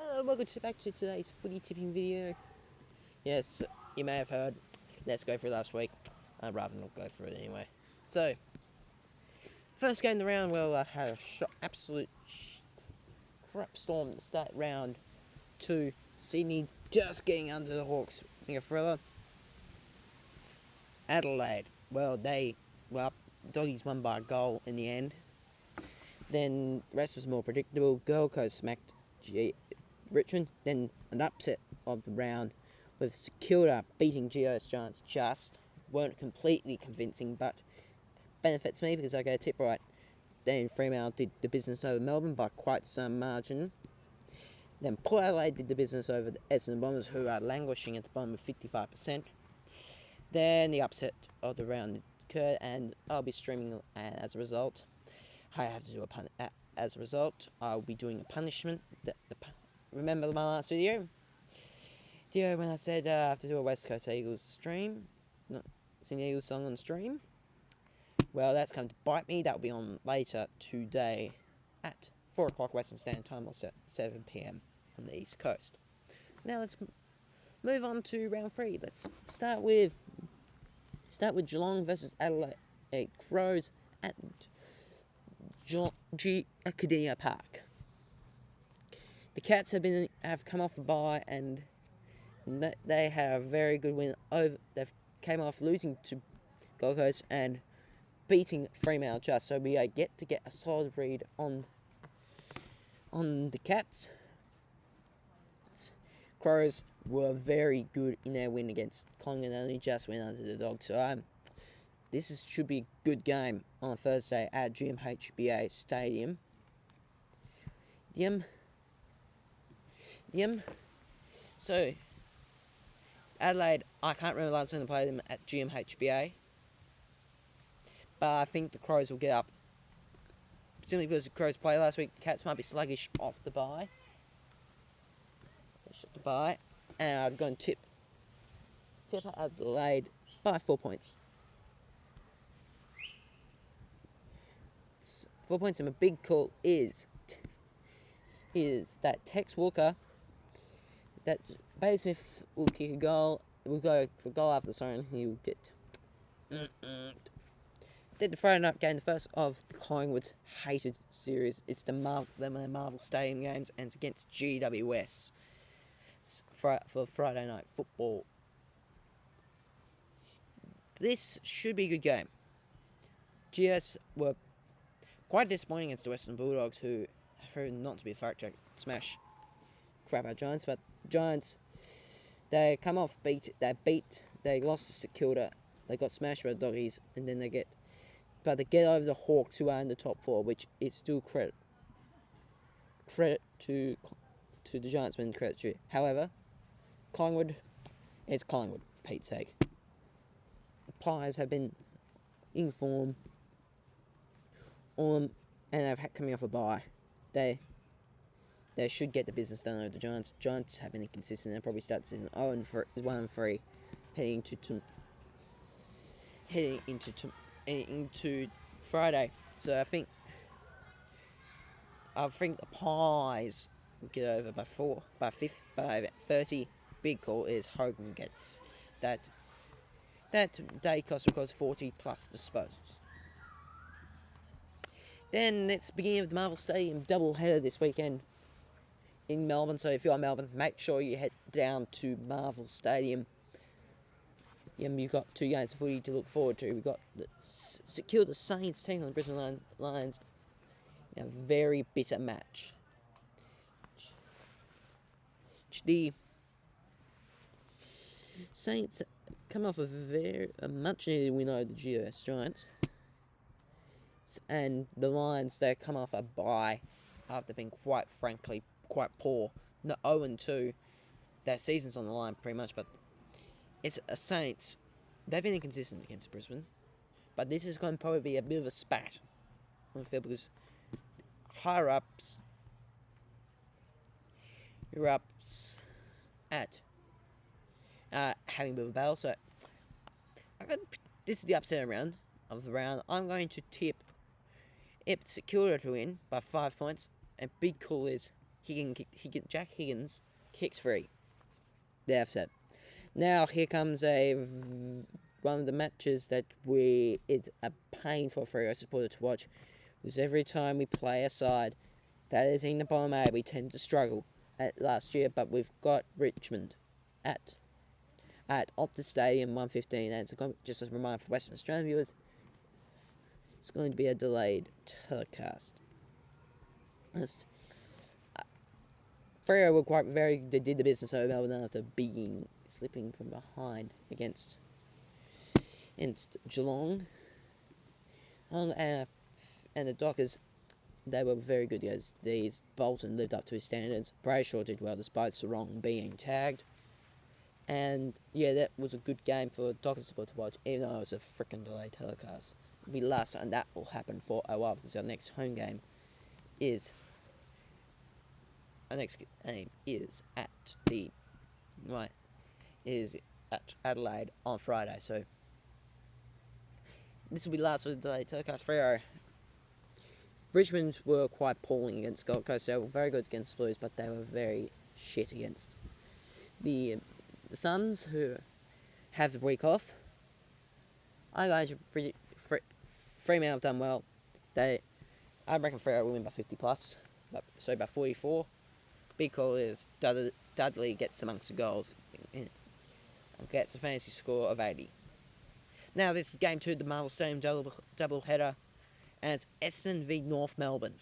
Welcome back to today's footy tipping video. Yes, you may have heard, let's go through last week. I'd rather not go through it anyway. So, first game of the round, well, I had a absolute crap storm to start round 2. Sydney just getting under the Hawks in a thriller. Adelaide, Doggies won by a goal in the end. Then the rest was more predictable. Gold Coast smacked Richmond. Then an upset of the round with Secura beating GWS Giants. Just weren't completely convincing, but benefits me because I got a tip right. Then Fremantle did the business over Melbourne by quite some margin. Then Port Adelaide did the business over the Essendon Bombers, who are languishing at the bottom of 55%. Then the upset of the round occurred, and I'll be streaming as a result. I have to do as a result. I'll be doing a punishment. Remember my last video when I said I have to do a West Coast Eagles stream, sing Eagles song on stream? Well, that's come to bite me. That'll be on later today at 4 o'clock Western Standard Time, or 7 p.m. on the East Coast. Now let's move on to round 3. Let's start with Geelong versus Adelaide Crows at Academia Park. The Cats have come off a bye, and they had a very good win over. They've came off losing to Gold Coast and beating Fremantle just, so we get a solid read on the Cats. Crows were very good in their win against Collingwood and only just went under the Dogs. So should be a good game on Thursday at GMHBA Stadium. So Adelaide, I can't remember last time to play them at GMHBA, but I think the Crows will get up. Simply because the Crows played last week, the Cats might be sluggish off the bye. And I'd go and tip Adelaide by 4 points. 4 points, and my big call is that Tex Walker, that Bailey Smith will kick a goal. We'll go for a goal after the siren. He'll get. Then the Friday night game, the first of the Collingwood's hated series. It's the Marvel Stadium games, and it's against GWS. For Friday night football. This should be a good game. GS were quite disappointing against the Western Bulldogs, who have proven not to be a factor. Smash crap out Giants, but Giants, they lost to Secura. They got smashed by the Doggies, and then they get over the Hawks, who are in the top 4, which is still credit to the Giants when credit due. However, Collingwood, it's Collingwood, for Pete's sake. The Pies have been in form, and they've coming off a bye. They should get the business done over the Giants. Giants have been inconsistent and probably start the season 1-3, heading into Friday. So I think the Pies get over by 30. Big call is Hogan gets that day cost, of course, 40 plus disposals. Then it's the beginning of the Marvel Stadium double header this weekend in Melbourne. So if you're in Melbourne, make sure you head down to Marvel Stadium. You've got 2 games of footy to look forward to. We've got secure the Saints team on the Brisbane Lions. A very bitter match. The Saints come off a much needed win over the GWS Giants, and the Lions, they come off a bye after being quite poor. No, 0-2. Their season's on the line pretty much, but it's a Saints. They've been inconsistent against Brisbane, but this is going to probably be a bit of a spat on the field because higher ups at having a bit of a battle. So this is the upset round of the round. I'm going to tip Secura to win by 5 points, and big call is Jack Higgins kicks free. They're upset. Now here comes one of the matches that it's a pain for a Freo supporter to watch, because every time we play a side that is in the bottom 8, we tend to struggle at last year. But we've got Richmond at Optus Stadium 1:15, and it's just a reminder for Western Australian viewers, it's going to be a delayed telecast. Freo were they did the business over Melbourne after slipping from behind against Geelong. And the Dockers, they were very good as these. Bolton lived up to his standards. Brayshaw did well despite Sarong being tagged. And yeah, that was a good game for Dockers support to watch, even though it was a freaking delayed telecast. It'll be last, and that will happen for a while because our next home game is at Adelaide on Friday. So this will be last for the delayed telecast. Freo. Richmond were quite appalling against Gold Coast. They were very good against Blues, but they were very shit against the Suns, who have the week off. I guys Fremantle have done well. I reckon Freo will win by 50 plus, so by 44. Big call is Dudley gets amongst the goals and gets a fantasy score of 80. Now this is game 2 of the Marvel Stadium double header, and it's Essendon v North Melbourne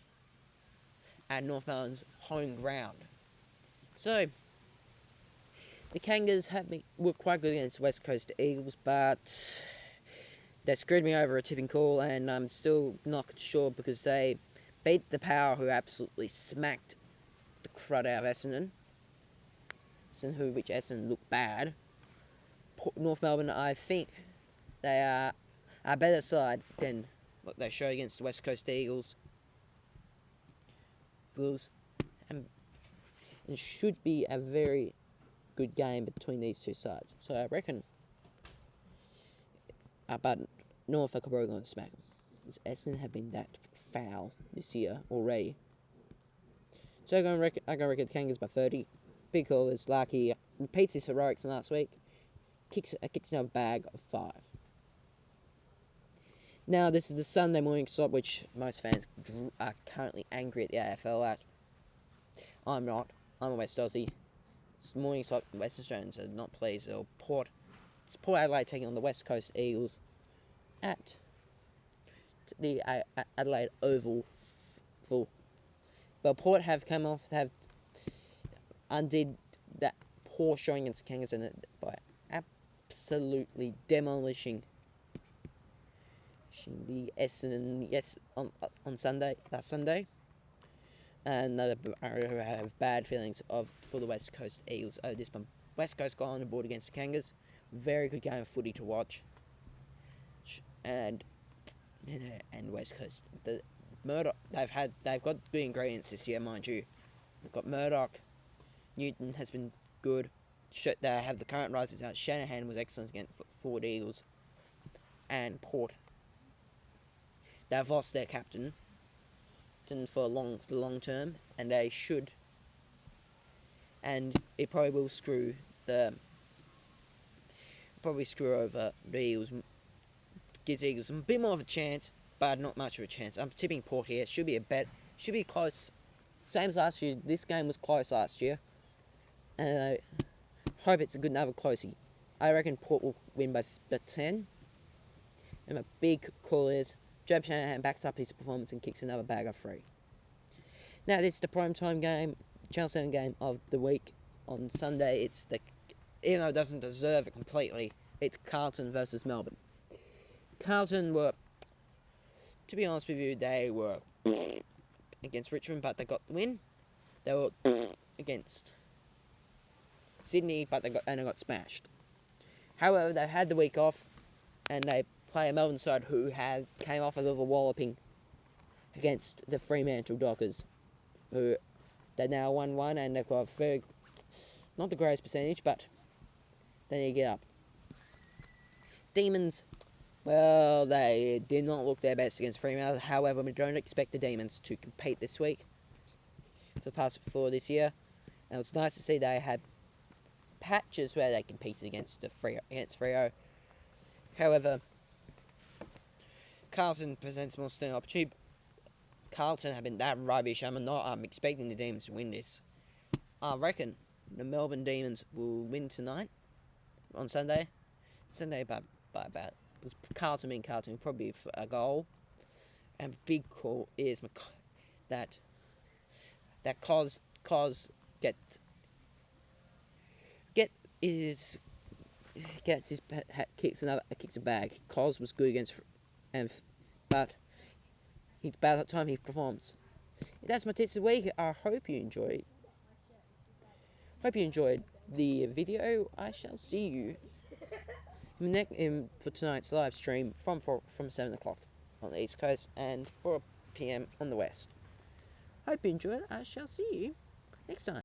at North Melbourne's home ground. So the Kangas were quite good against West Coast Eagles, but they screwed me over a tipping call, and I'm still not sure because they beat the Power, who absolutely smacked the crud out of Essendon. Which Essendon looked bad. North Melbourne, I think they are a better side than what they show against the West Coast Eagles. And it should be a very good game between these two sides. So I reckon but Norfolk are probably going to smack them, because Essendon have been that foul this year already. So I'm going to reckon the Kangas by 30. Big call is Larky repeats his heroics from last week. Kicks another bag of 5. Now this is the Sunday morning slot, which most fans are currently angry at the AFL at. I'm not. I'm a West Aussie. It's the morning slot. West Australians are not pleased. It's Port Adelaide taking on the West Coast Eagles at the Adelaide Oval. Well, Port have come off, undid that poor showing against the Kangas by absolutely demolishing the Essendon on Sunday, last Sunday. And I have bad feelings for the West Coast Eagles over this one. West Coast got on the board against the Kangas. Very good game of footy to watch. And West Coast, Murdoch, they've got good ingredients this year, mind you. They've got Murdoch. Newton has been good. They have the current risers out. Shanahan was excellent against Ford Eagles. And Port, they've lost their captain for the long term, and they should. And it probably will screw over the Eagles. Gives Eagles a bit more of a chance, but not much of a chance. I'm tipping Port here. Should be close. Same as last year. This game was close last year, and I hope it's a good another closey. I reckon Port will win by 10. And my big call is Jeb Shanahan backs up his performance and kicks another bag of 3. Now this is the primetime game, Channel 7 game of the week on Sunday. Even though it doesn't deserve it completely, it's Carlton versus Melbourne. Carlton were, to be honest with you, they were against Richmond, but they got the win. They were against Sydney, but they got smashed. However, they had the week off, and they play a Melbourne side who came off a bit of a walloping against the Fremantle Dockers, who they now 1-1, and they've got not the greatest percentage, but they need to get up. Demons, well, they did not look their best against Fremantle. However, we don't expect the Demons to compete this week. for this year, and it's nice to see they had patches where they competed against Freo. However, Carlton presents more still opportunity. Carlton have been that rubbish. I'm expecting the Demons to win this. I reckon the Melbourne Demons will win tonight on Sunday. By about, because Carlton being Carlton probably for a goal. And big call is that Cos gets kicks a bag. Cos was good against, but he's bad at the time he performs. That's my tips of the week. I hope you enjoyed. The video. I shall see you for tonight's live stream from 7 o'clock on the East Coast and 4 p.m. on the West. Hope you enjoyed. I shall see you next time.